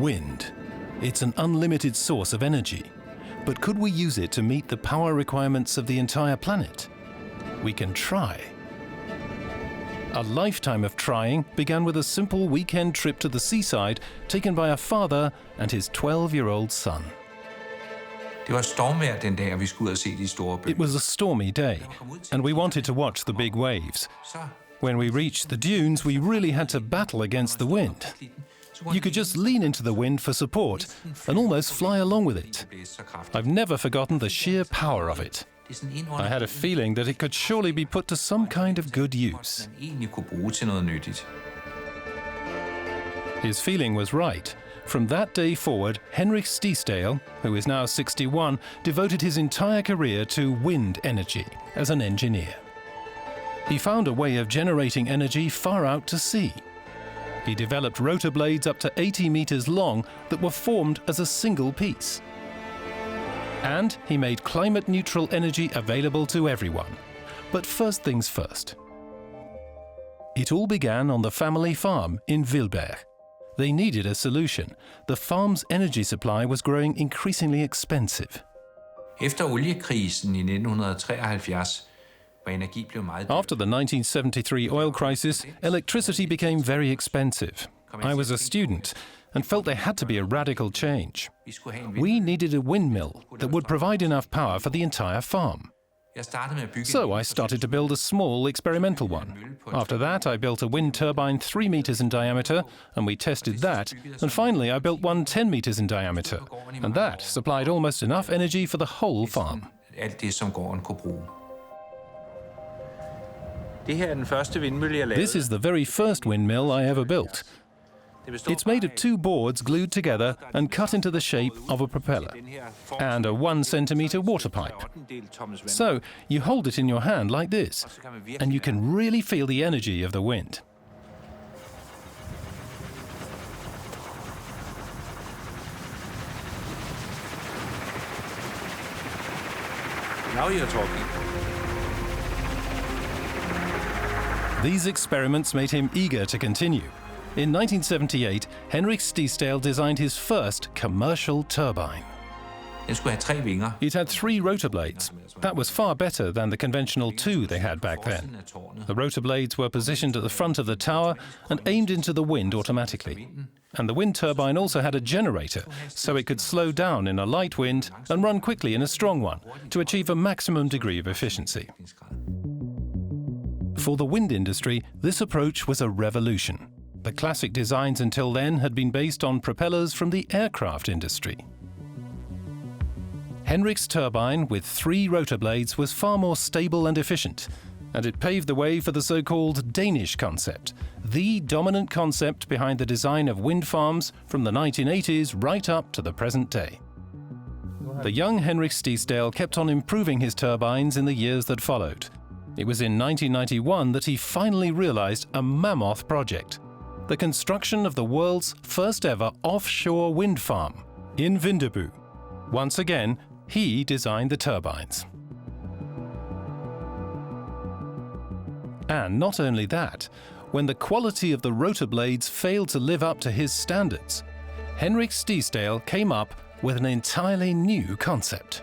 Wind. It's an unlimited source of energy. But could we use it to meet the power requirements of the entire planet? We can try. A lifetime of trying began with a simple weekend trip to the seaside taken by a father and his 12-year-old son. Det var stormvejr den dag, vi skulle ud og se de store bølger. It was a stormy day, and we wanted to watch the big waves. When we reached the dunes, we really had to battle against the wind. You could just lean into the wind for support and almost fly along with it. I've never forgotten the sheer power of it. I had a feeling that it could surely be put to some kind of good use. His feeling was right. From that day forward, Henrik Stiesdal, who is now 61, devoted his entire career to wind energy as an engineer. He found a way of generating energy far out to sea. He developed rotor blades up to 80 meters long that were formed as a single piece. And he made climate-neutral energy available to everyone. But first things first. It all began on the family farm in Vilberg. They needed a solution. The farm's energy supply was growing increasingly expensive. Efter oliekrisen i 1973 var energi blev meget dyrt. After the 1973 oil crisis, electricity became very expensive. I was a student and felt there had to be a radical change. We needed a windmill that would provide enough power for the entire farm. So I started to build a small experimental one. After that, I built a wind turbine 3 meters in diameter, and we tested that. And finally, I built one 10 meters in diameter, and that supplied almost enough energy for the whole farm. This is the very first windmill I ever built. It's made of 2 boards glued together and cut into the shape of a propeller, and a 1 centimeter water pipe. So you hold it in your hand like this, and you can really feel the energy of the wind. Now you're talking. These experiments made him eager to continue. In 1978, Henrik Stiesdal designed his first commercial turbine. It had 3 rotor blades. That was far better than the conventional 2 they had back then. The rotor blades were positioned at the front of the tower and aimed into the wind automatically. And the wind turbine also had a generator, so it could slow down in a light wind and run quickly in a strong one to achieve a maximum degree of efficiency. For the wind industry, this approach was a revolution. The classic designs until then had been based on propellers from the aircraft industry. Henrik's turbine with 3 rotor blades was far more stable and efficient, and it paved the way for the so-called Danish concept, the dominant concept behind the design of wind farms from the 1980s right up to the present day. The young Henrik Stiesdal kept on improving his turbines in the years that followed. It was in 1991 that he finally realized a mammoth project: the construction of the world's first ever offshore wind farm in Vindeby. Once again, he designed the turbines. And not only that, when the quality of the rotor blades failed to live up to his standards, Henrik Stiesdal came up with an entirely new concept.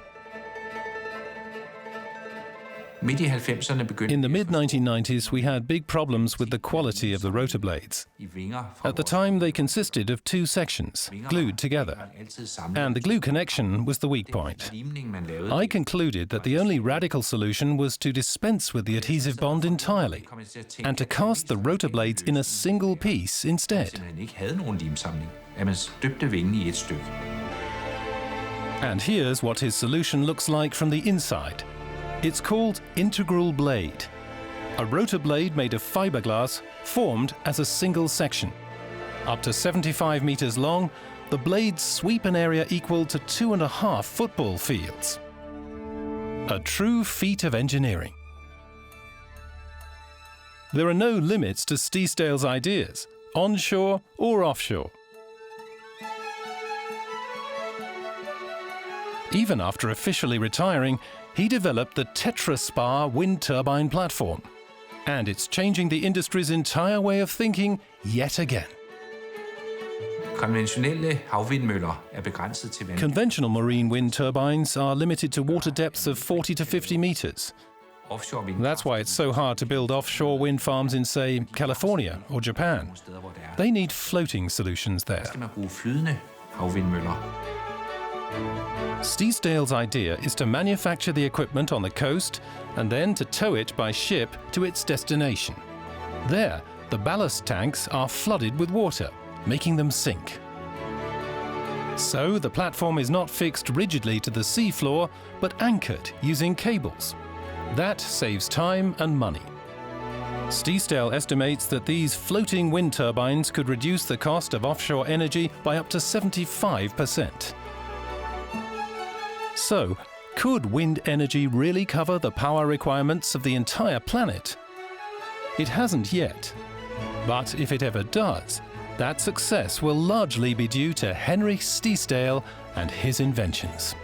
In the mid-1990s, we had big problems with the quality of the rotor blades. At the time, they consisted of 2 sections, glued together, and the glue connection was the weak point. I concluded that the only radical solution was to dispense with the adhesive bond entirely, and to cast the rotor blades in a single piece instead. And here's what his solution looks like from the inside. It's called integral blade, a rotor blade made of fiberglass formed as a single section. Up to 75 meters long, the blades sweep an area equal to 2.5 football fields. A true feat of engineering. There are no limits to Stiesdal's ideas, onshore or offshore. Even after officially retiring, he developed the TetraSpar wind turbine platform, and it's changing the industry's entire way of thinking yet again. Konventionelle havvindmøller er begrænset til vand. Conventional marine wind turbines are limited to water depths of 40 to 50 meters. Offshore That's why it's so hard to build offshore wind farms in, say, California or Japan. steder, hvor der er, They need floating solutions there. skal man bruge flydende havvindmøller. Steesdale's idea is to manufacture the equipment on the coast and then to tow it by ship to its destination. There, the ballast tanks are flooded with water, making them sink. So the platform is not fixed rigidly to the seafloor, but anchored using cables. That saves time and money. Steesdale estimates that these floating wind turbines could reduce the cost of offshore energy by up to 75%. So, could wind energy really cover the power requirements of the entire planet? It hasn't yet. But if it ever does, that success will largely be due to Henry Steesdale and his inventions.